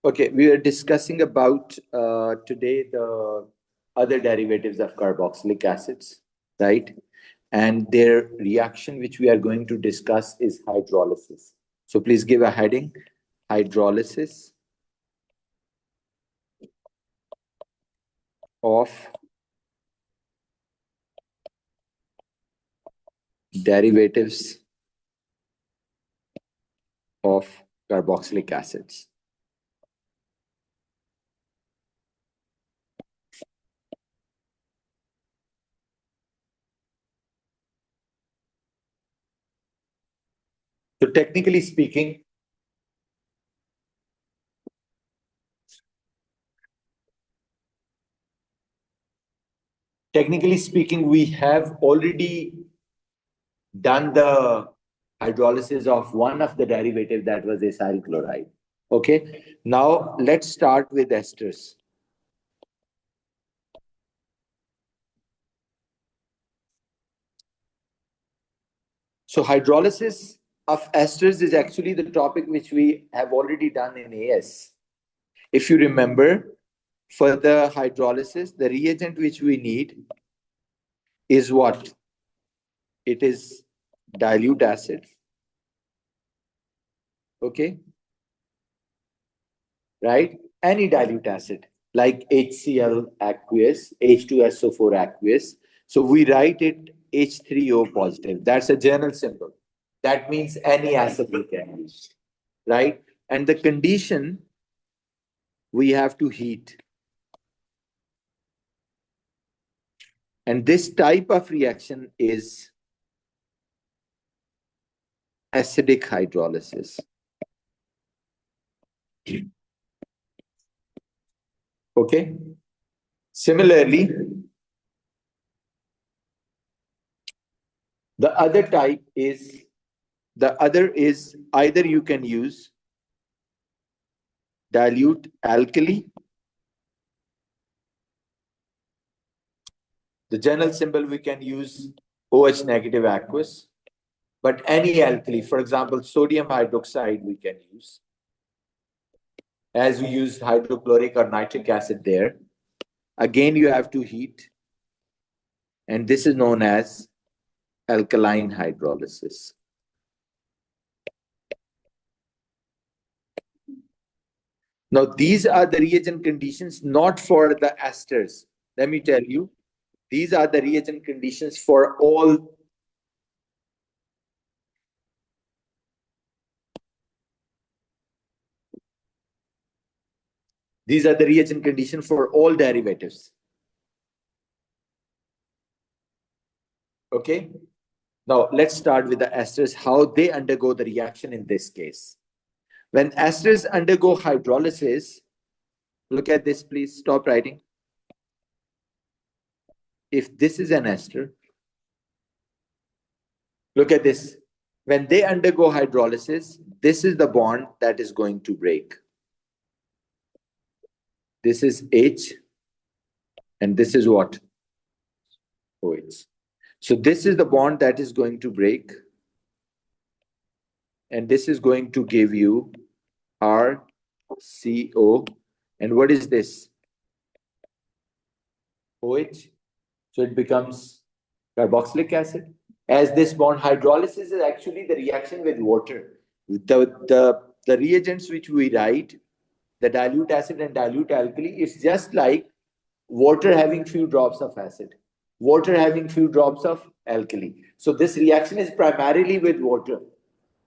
Okay, we are discussing about today the other derivatives of carboxylic acids, right? And their reaction, which we are going to discuss, is hydrolysis. So please give a heading: hydrolysis of derivatives of carboxylic acids. So technically speaking, we have already done the hydrolysis of one of the derivatives, that was acyl chloride. Okay, now let's start with esters. So hydrolysis of esters is actually the topic which we have already done in AS. If you remember, for the hydrolysis, the reagent which we need is what? It is dilute acid. Okay, right? Any dilute acid like HCl aqueous, H2SO4 aqueous. So we write it H3O positive. That's a general symbol. That means any acid we can use, right? And the condition, we have to heat. And this type of reaction is acidic hydrolysis. Okay. Similarly, the other is either you can use dilute alkali. The general symbol we can use OH negative aqueous, but any alkali, for example, sodium hydroxide we can use, as we used hydrochloric or nitric acid there. Again, you have to heat, and this is known as alkaline hydrolysis. Now, these are the reagent conditions not for the esters. Let me tell you, these are the reagent conditions for all. These are the reagent conditions for all derivatives. Okay. Now, let's start with the esters, how they undergo the reaction in this case. When esters undergo hydrolysis, look at this, please stop writing. If this is an ester, look at this. When they undergo hydrolysis, this is the bond that is going to break. This is H, and this is what? OH. So this is the bond that is going to break, and this is going to give you RCO. And what is this? OH. So it becomes carboxylic acid. As this bond, hydrolysis is actually the reaction with water. The reagents which we write, the dilute acid and dilute alkali, is just like water having few drops of acid, water having few drops of alkali. So this reaction is primarily with water.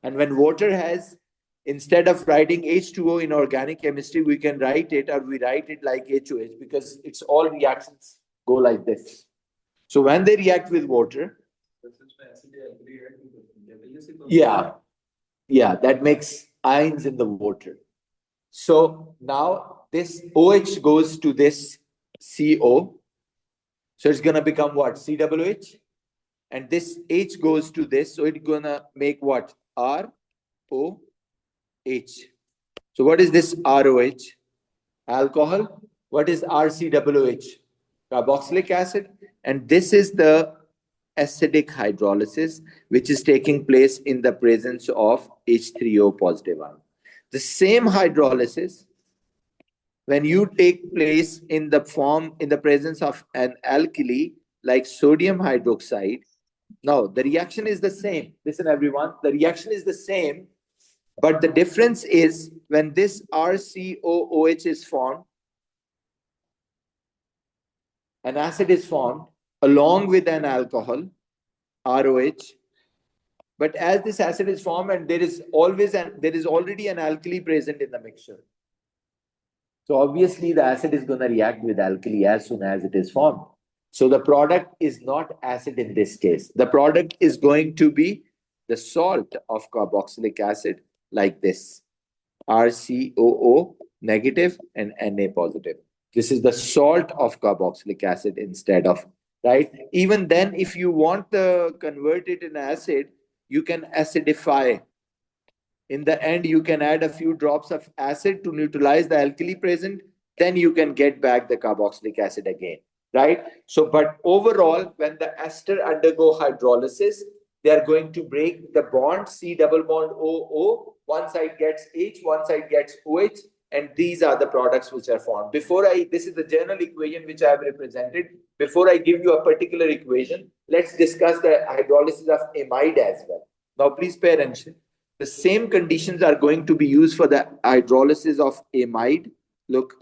And when water has, instead of writing H2O in organic chemistry, we can write it, or we write it like HOH, because it's all reactions go like this. So when they react with water, yeah, that makes ions in the water. So now this OH goes to this CO. So it's going to become what? COH. And this H goes to this. So it's going to make what? ROH. So what is this ROH? Alcohol. What is RCOH? Carboxylic acid. And this is the acidic hydrolysis, which is taking place in the presence of H3O positive ion. The same hydrolysis when you take place in the presence of an alkali like sodium hydroxide. Now the reaction is the same. Listen everyone, the reaction is the same, but the difference is when this RCOOH is formed, an acid is formed along with an alcohol, ROH. But as this acid is formed and there is already an alkali present in the mixture. So obviously the acid is going to react with alkali as soon as it is formed. So the product is not acid in this case. The product is going to be the salt of carboxylic acid like this. RCOO negative and Na positive. This is the salt of carboxylic acid instead of, right? Even then, if you want to convert it in acid, you can acidify. In the end, you can add a few drops of acid to neutralize the alkali present. Then you can get back the carboxylic acid again, right? So, but overall, when the ester undergo hydrolysis, they are going to break the bond, C double bond OO. One side gets H, one side gets OH, and these are the products which are formed. This is the general equation which I have represented. Before I give you a particular equation, let's discuss the hydrolysis of amide as well. Now, please pay attention. The same conditions are going to be used for the hydrolysis of amide. Look,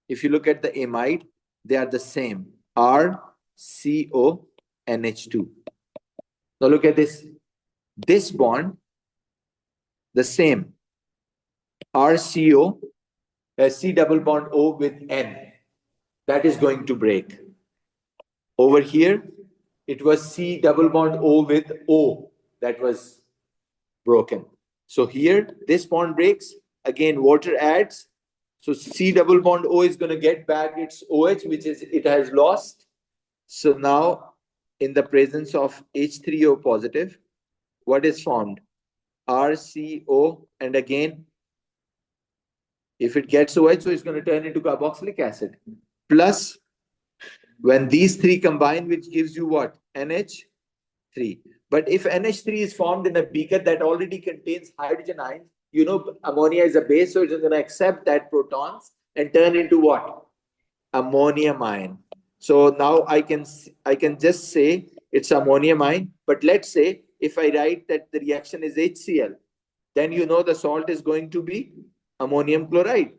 if you look at the amide, they are the same. RCONH2. Now look at this. This bond, the same. RCO, C double bond O with N. That is going to break. Over here, it was C double bond O with O. That was broken. So here, this bond breaks. Again, water adds. So C double bond O is going to get back its OH, which is it has lost. So now, in the presence of H3O positive, what is formed? RCO, and again, if it gets OH, so it's going to turn into carboxylic acid. Plus, when these three combine, which gives you what? NH3. But if NH3 is formed in a beaker that already contains hydrogen ions, you know ammonia is a base, so it's going to accept that protons and turn into what? Ammonium ion. So now I can just say it's ammonium ion. But let's say if I write that the reaction is HCl, then you know the salt is going to be ammonium chloride.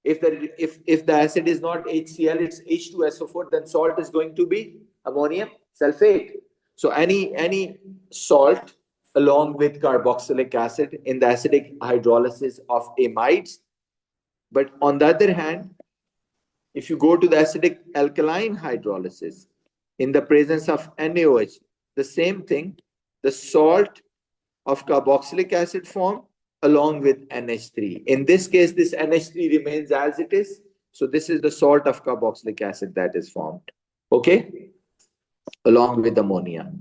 If the acid is not HCl, it's H2SO4, then salt is going to be ammonium sulfate. So any salt along with carboxylic acid in the acidic hydrolysis of amides. But on the other hand, if you go to the acidic alkaline hydrolysis in the presence of NaOH, the same thing, the salt of carboxylic acid form along with NH3. In this case, this NH3 remains as it is. So this is the salt of carboxylic acid that is formed. Okay? Along with ammonia.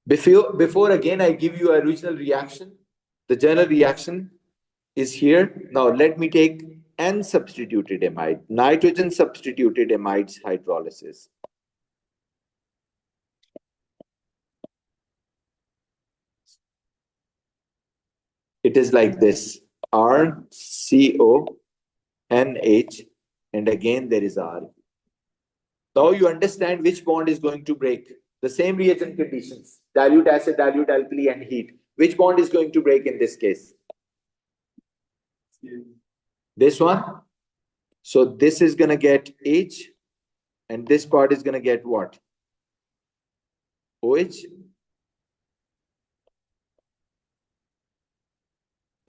Before again I give you a original reaction, the general reaction is here. Now let me take N substituted amide, nitrogen substituted amides hydrolysis. It is like this, RCONH, and again there is R. Now you understand which bond is going to break. The same reagent conditions, dilute acid, dilute alkali, and heat. Which bond is going to break in this case? This one. So this is going to get H, and this part is going to get what? OH.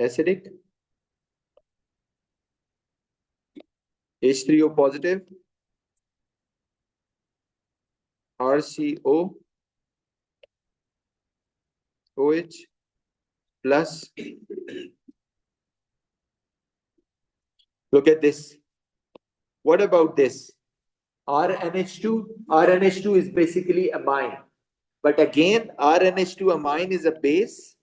Acidic. H3O positive. RCO. OH plus. Look at this. What about this? RNH2. RNH2 is basically amine. But again, RNH2 amine is a base.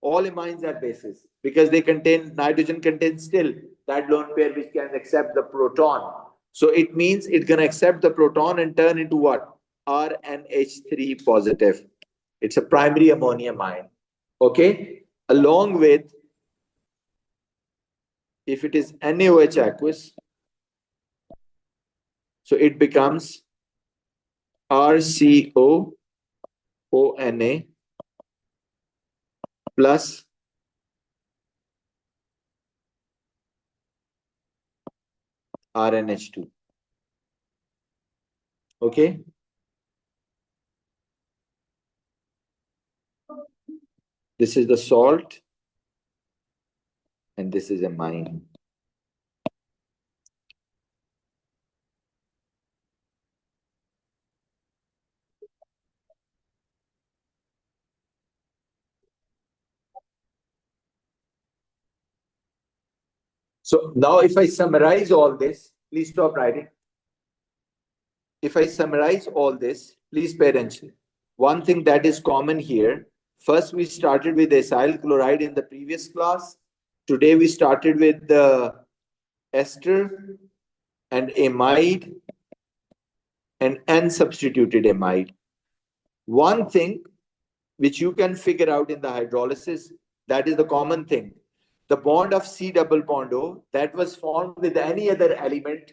All amines are bases because they contain, nitrogen contains still that lone pair which can accept the proton. So it means it's going to accept the proton and turn into what? RNH3 positive. It's a primary ammonium ion. Okay, along with, if it is NaOH aqueous, so it becomes RCOONA plus RNH2. Okay, this is the salt and this is amine. So now if I summarize all this, please stop writing. If I summarize all this, please pay attention. One thing that is common here, first we started with acyl chloride in the previous class. Today we started with the ester and amide and N-substituted amide. One thing which you can figure out in the hydrolysis, that is the common thing. The bond of C double bond O that was formed with any other element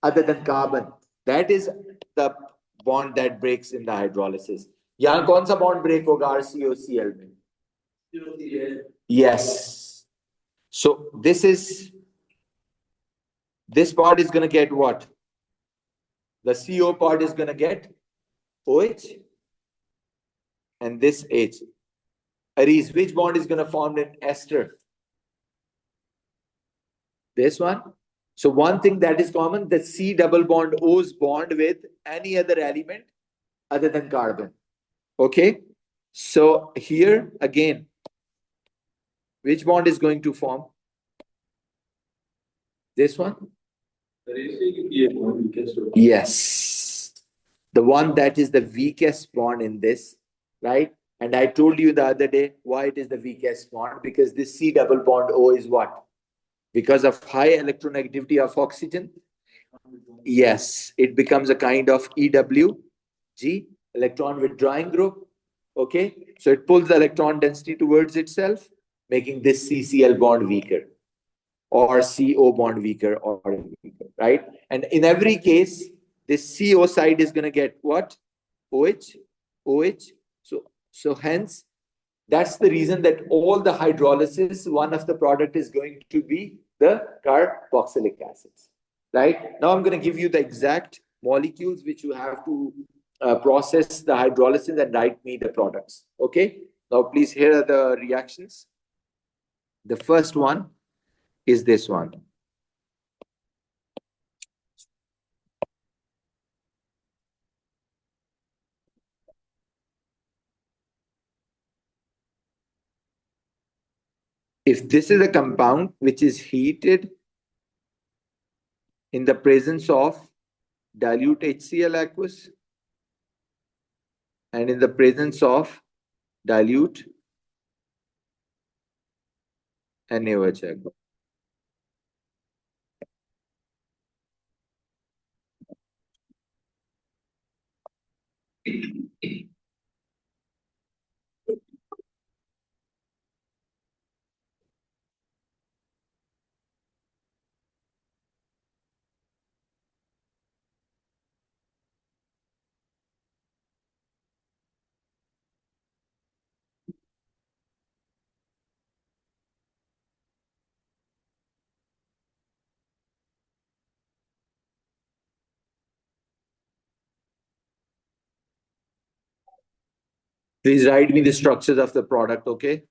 other than carbon. That is the bond that breaks in the hydrolysis. यहाँ कौन सा bond break होगा RCOCl में? Yes. So this part is going to get what? The CO part is going to get OH and this H. Aries, which bond is going to form in ester? This one. So one thing that is common, the C double bond O's bond with any other element other than carbon. Okay. So here again, which bond is going to form? This one? Yes. The one that is the weakest bond in this, right? And I told you the other day why it is the weakest bond, because this C double bond O is what? Because of high electronegativity of oxygen. Yes, it becomes a kind of EWG, electron withdrawing group. Okay, so it pulls the electron density towards itself, making this CCl bond weaker or CO bond weaker or weaker, right? And in every case, this CO side is going to get what? OH, OH. So hence, that's the reason that all the hydrolysis, one of the product is going to be the carboxylic acids, right? Now I'm going to give you the exact molecules which you have to process the hydrolysis and write me the products. Okay. Now please, here are the reactions. The first one is this one. If this is a compound which is heated in the presence of dilute HCl aqueous and in the presence of dilute NaOH aqueous. Please write me the structures of the product, okay?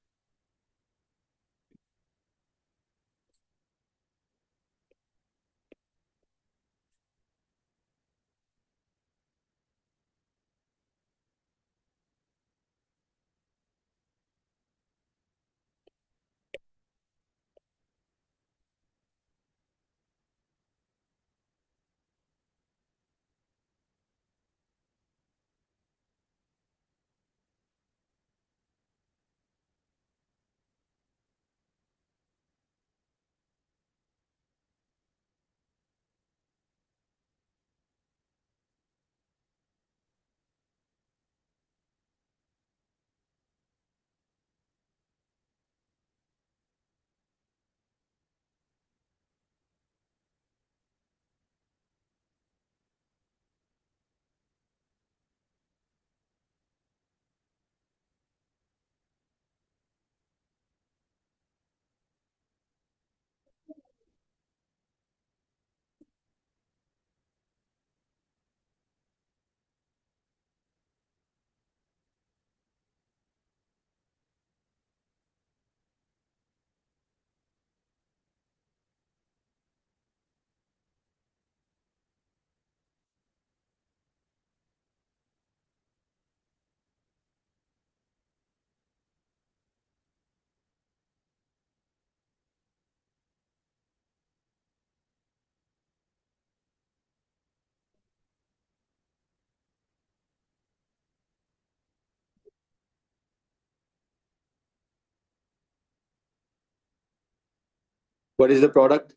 What is the product?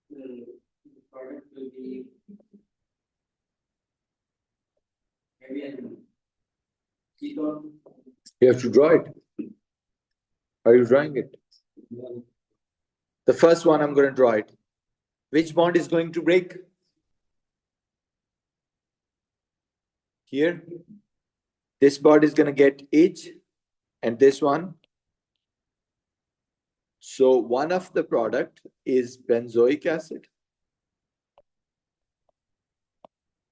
The product will be maybe an ketone. You have to draw it. Are you drawing it? The first one, I'm going to draw it. Which bond is going to break? Here. This bond is going to get H, and this one. So one of the product is benzoic acid,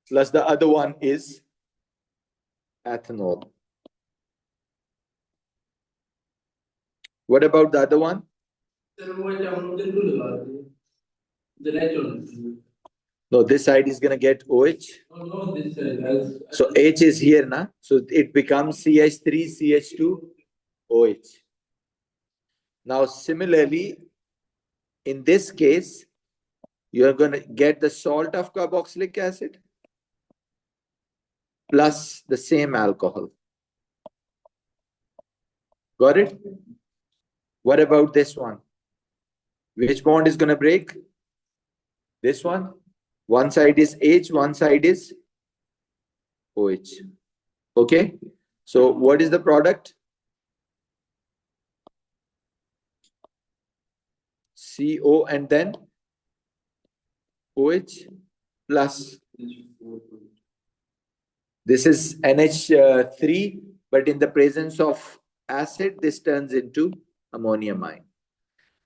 plus the other one is ethanol. What about the other one? No, this side is going to get OH. No, this side. So H is here, na? So it becomes CH3, CH2, OH. Now, similarly, in this case, you're going to get the salt of carboxylic acid plus the same alcohol. Got it? What about this one? Which bond is going to break? This one. One side is H, one side is OH. Okay? So what is the product? CO and then OH plus. This is NH3, but in the presence of acid, this turns into ammonium ion.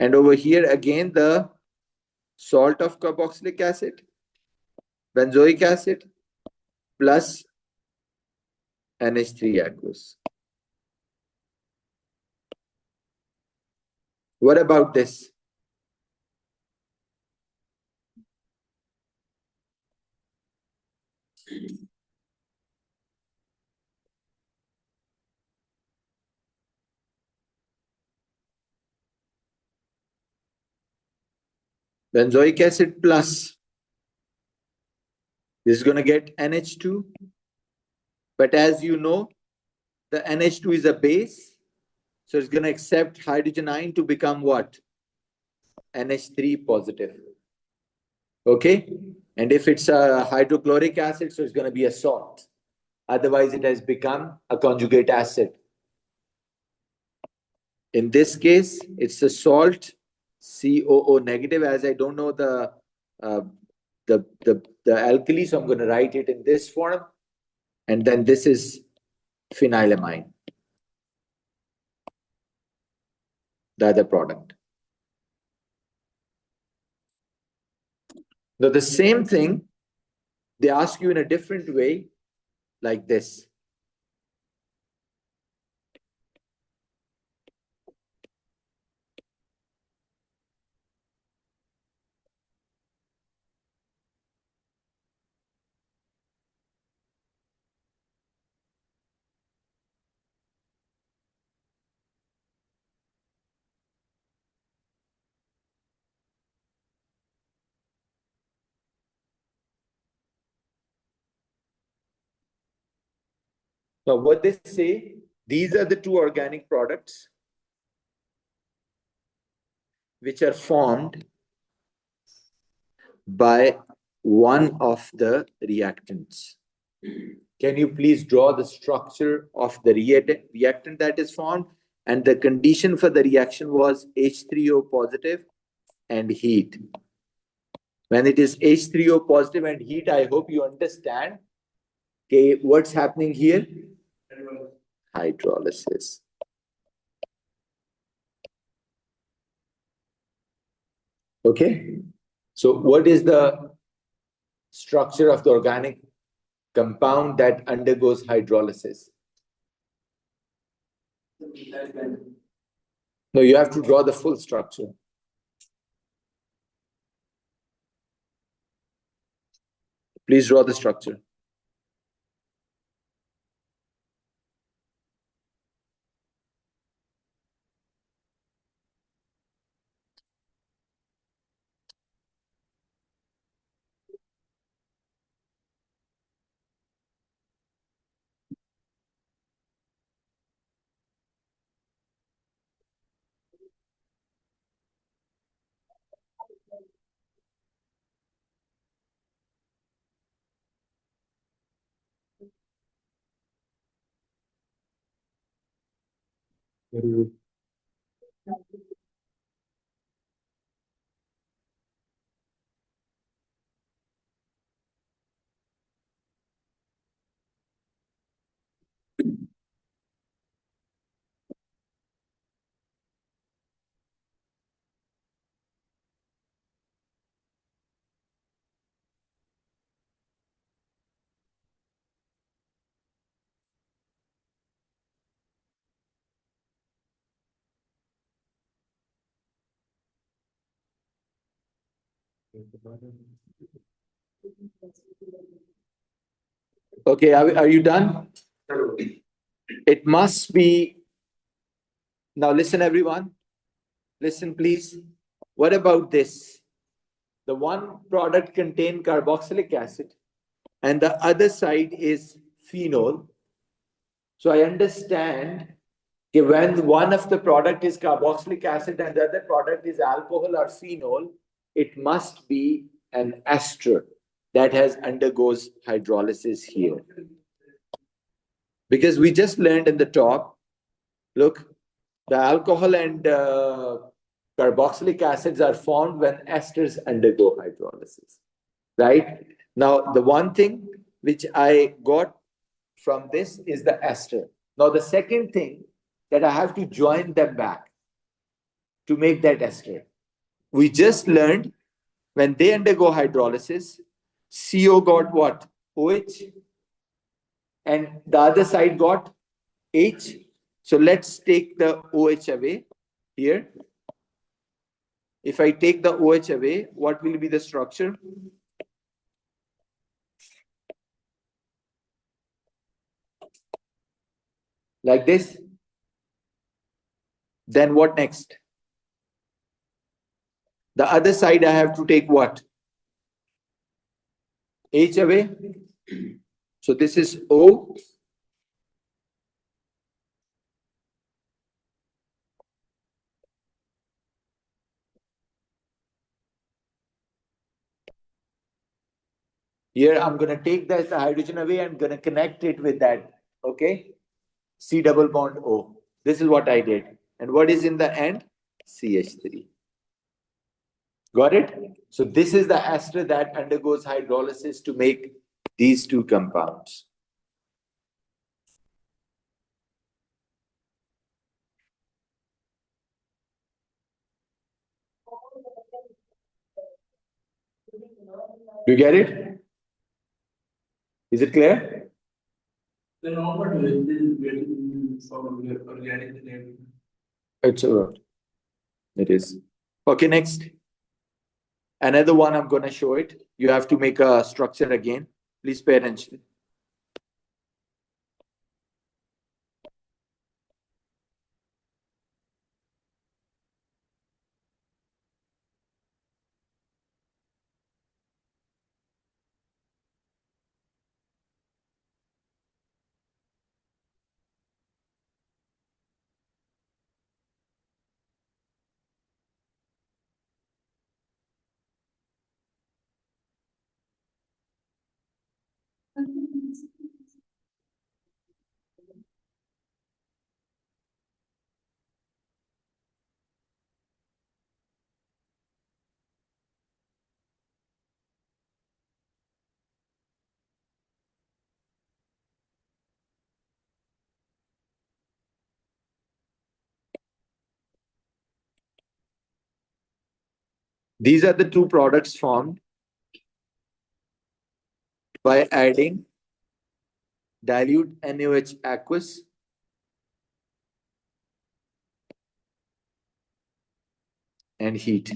And over here again, the salt of carboxylic acid, benzoic acid, plus NH3 aqueous. What about this? Benzoic acid plus. This is going to get NH2. But as you know, the NH2 is a base. So it's going to accept hydrogen ion to become what? NH3 positive. Okay? And if it's a hydrochloric acid, so it's going to be a salt. Otherwise, it has become a conjugate acid. In this case, it's a salt, COO negative, as I don't know uh, the alkali, so I'm going to write it in this form. And then this is phenylamine, the other product. Now, the same thing, they ask you in a different way, like this. Now, what they say, these are the two organic products which are formed by one of the reactants. Can you please draw the structure of the reactant that is formed? And the condition for the reaction was H3O positive and heat. When it is H3O positive and heat, I hope you understand, okay, what's happening here? Hydrolysis. Okay. So what is the structure of the organic compound that undergoes hydrolysis? No, you have to draw the full structure. Please draw the structure. Okay, are you done? It must be. Now listen, everyone. Listen, please. What about this? The one product contains carboxylic acid, and the other side is phenol. So I understand that when one of the product is carboxylic acid and the other product is alcohol or phenol, it must be an ester that has undergoes hydrolysis here. Because we just learned in the top, look, the alcohol and carboxylic acids are formed when esters undergo hydrolysis, right? Now, the one thing which I got from this is the ester. Now, the second thing that I have to join them back to make that ester. We just learned when they undergo hydrolysis, CO got what? OH, and the other side got H. So let's take the OH away here. If I take the OH away, what will be the structure? Like this. Then what next? The other side I have to take what? H away. So this is O. Here I'm going to take the hydrogen away and going to connect it with that. Okay. C double bond O. This is what I did. And what is in the end? CH3. Got it? So this is the ester that undergoes hydrolysis to make these two compounds. Do you get it? Is it clear? Then what is this organic name? It's it is. Okay, next. Another one I'm going to show it. You have to make a structure again. Please pay attention. These are the two products formed by adding dilute NaOH aqueous and heat.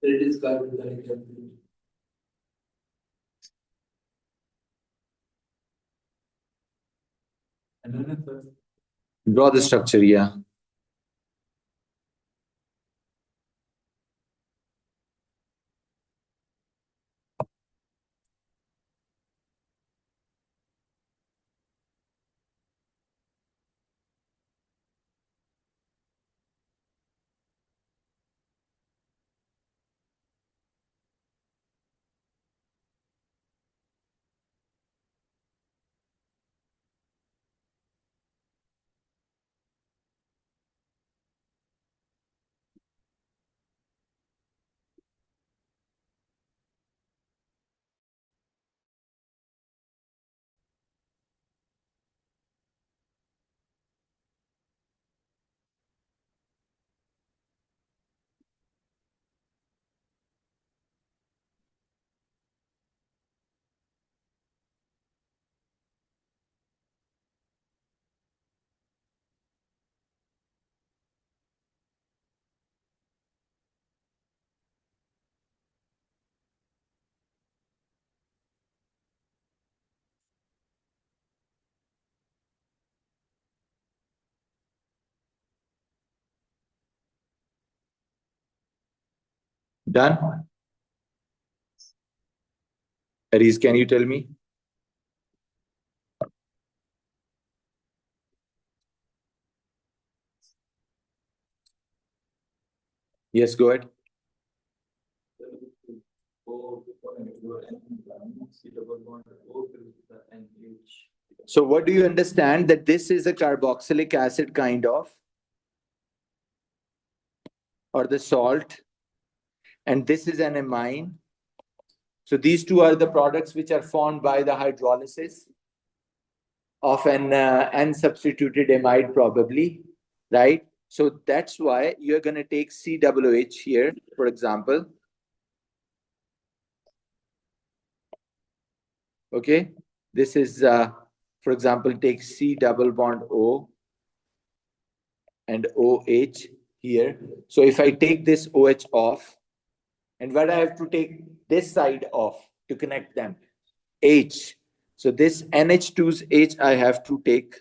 It is carboxylic acid. Draw the structure, yeah. Done? Aries, can you tell me? Yes, go ahead. So what do you understand that this is a carboxylic acid kind of, or the salt, and this is an amine. So these two are the products which are formed by the hydrolysis of an unsubstituted amide probably, right? So that's why you're going to take COOH here, for example. Okay, this is, for example, take C double bond O and OH here. So if I take this OH off, and what I have to take this side off to connect them, H. So this NH2's H I have to take.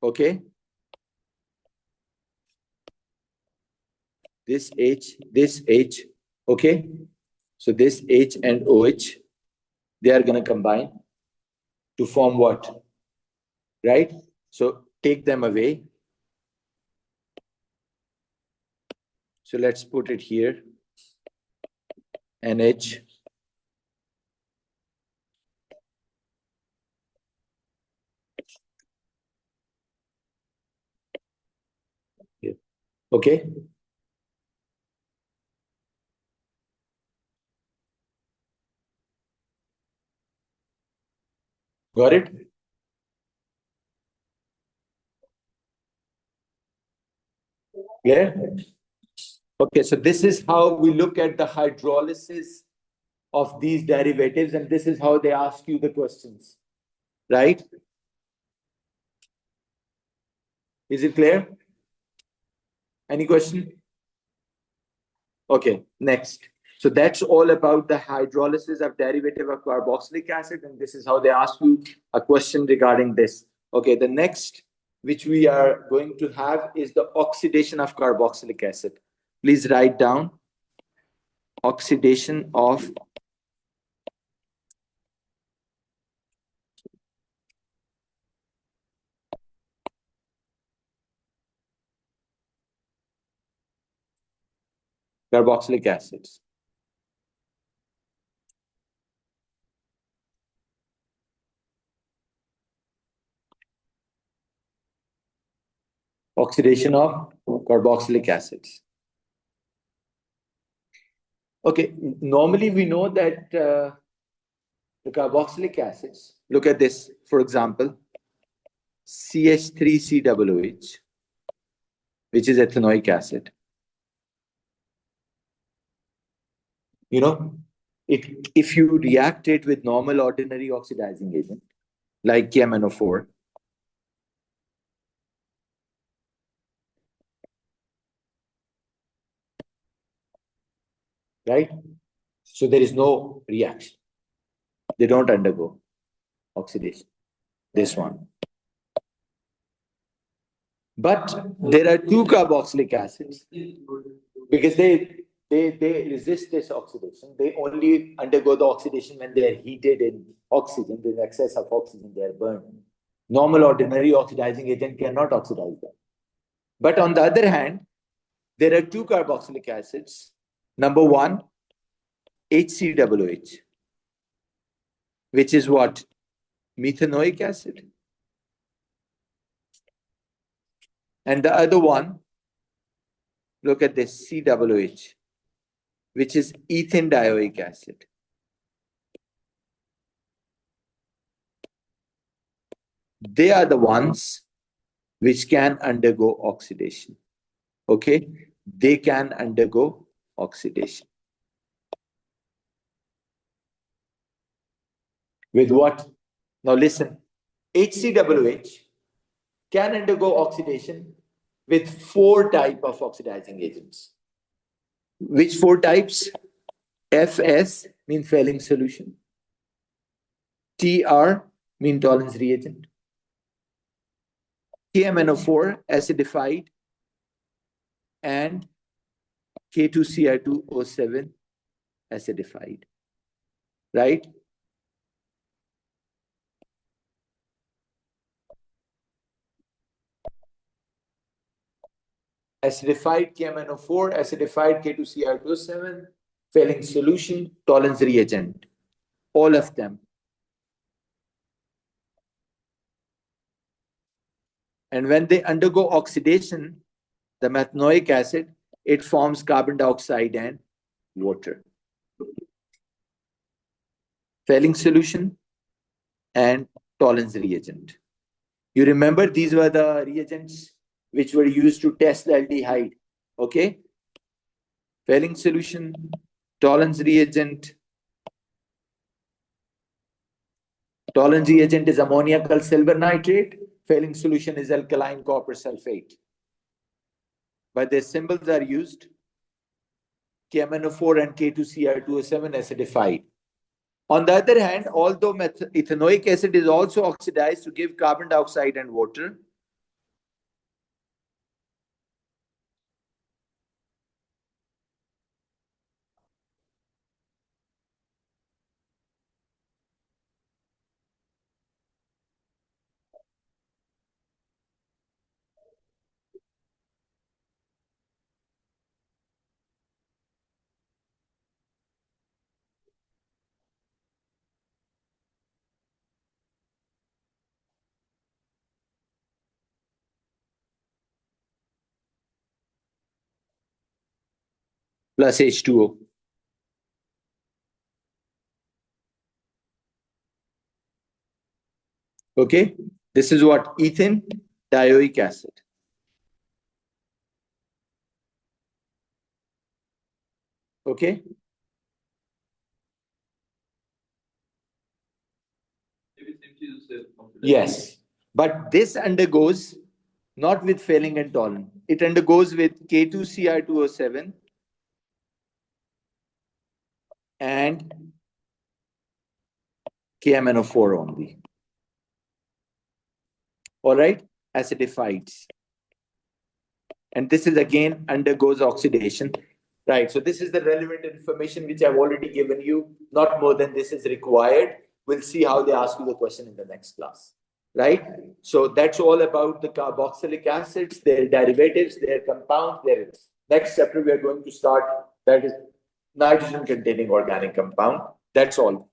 Okay. This H. Okay. So this H and OH, they are going to combine to form what? Right? So take them away. So let's put it here. NH. Here. Okay. Got it? Clear? Okay, so this is how we look at the hydrolysis of these derivatives, and this is how they ask you the questions, right? Is it clear? Any question? Okay, next. So that's all about the hydrolysis of derivative of carboxylic acid, and this is how they ask you a question regarding this. Okay, the next which we are going to have is the oxidation of carboxylic acid. Please write down oxidation of carboxylic acids. Oxidation of carboxylic acids. Okay, normally we know that the carboxylic acids, look at this, for example, CH3COOH, which is ethanoic acid. You know, if you react it with normal ordinary oxidizing agent, like KMNO4, right? So there is no reaction. They don't undergo. oxidation. This one. But there are two carboxylic acids because they resist this oxidation. They only undergo the oxidation when they are heated in oxygen. There's excess of oxygen, they are burned. Normal ordinary oxidizing agent cannot oxidize them. But on the other hand, there are two carboxylic acids. Number one, HCOOH, which is what? Methanoic acid. And the other one, look at this, COOH, which is ethane-dioic acid. They are the ones which can undergo oxidation. Okay? They can undergo oxidation. With what? Now listen, HCOOH can undergo oxidation with 4 types of oxidizing agents. Which 4 types? FS mean failing solution. TR mean tolerance reagent. KMNO4 acidified and K2Cr2O7 acidified. Right? Acidified KMNO4, acidified K2Cr2O7, failing solution, tolerance reagent. All of them. And when they undergo oxidation, the methanoic acid, it forms carbon dioxide and water. Failing solution and tolerance reagent. You remember these were the reagents which were used to test the aldehyde. Okay? Failing solution, tolerance reagent. Tolerance reagent is ammoniacal silver nitrate. Failing solution is alkaline copper sulfate. But their symbols are used. KMNO4 and K2Cr2O7 acidified. On the other hand, although ethanoic acid is also oxidized to give carbon dioxide and water, plus H2O. Okay, this is what? Ethane dioic acid. Okay. Yes, but this undergoes not with failing and tolerant. It undergoes with K2Cr2O7 and KMNO4 only. All right, acidifieds. And this is again undergoes oxidation. Right, so this is the relevant information which I've already given you. Not more than this is required. We'll see how they ask you the question in the next class. Right, so that's all about the carboxylic acids, their derivatives, their compounds, their next chapter we are going to start, that is nitrogen containing organic compound. That's all.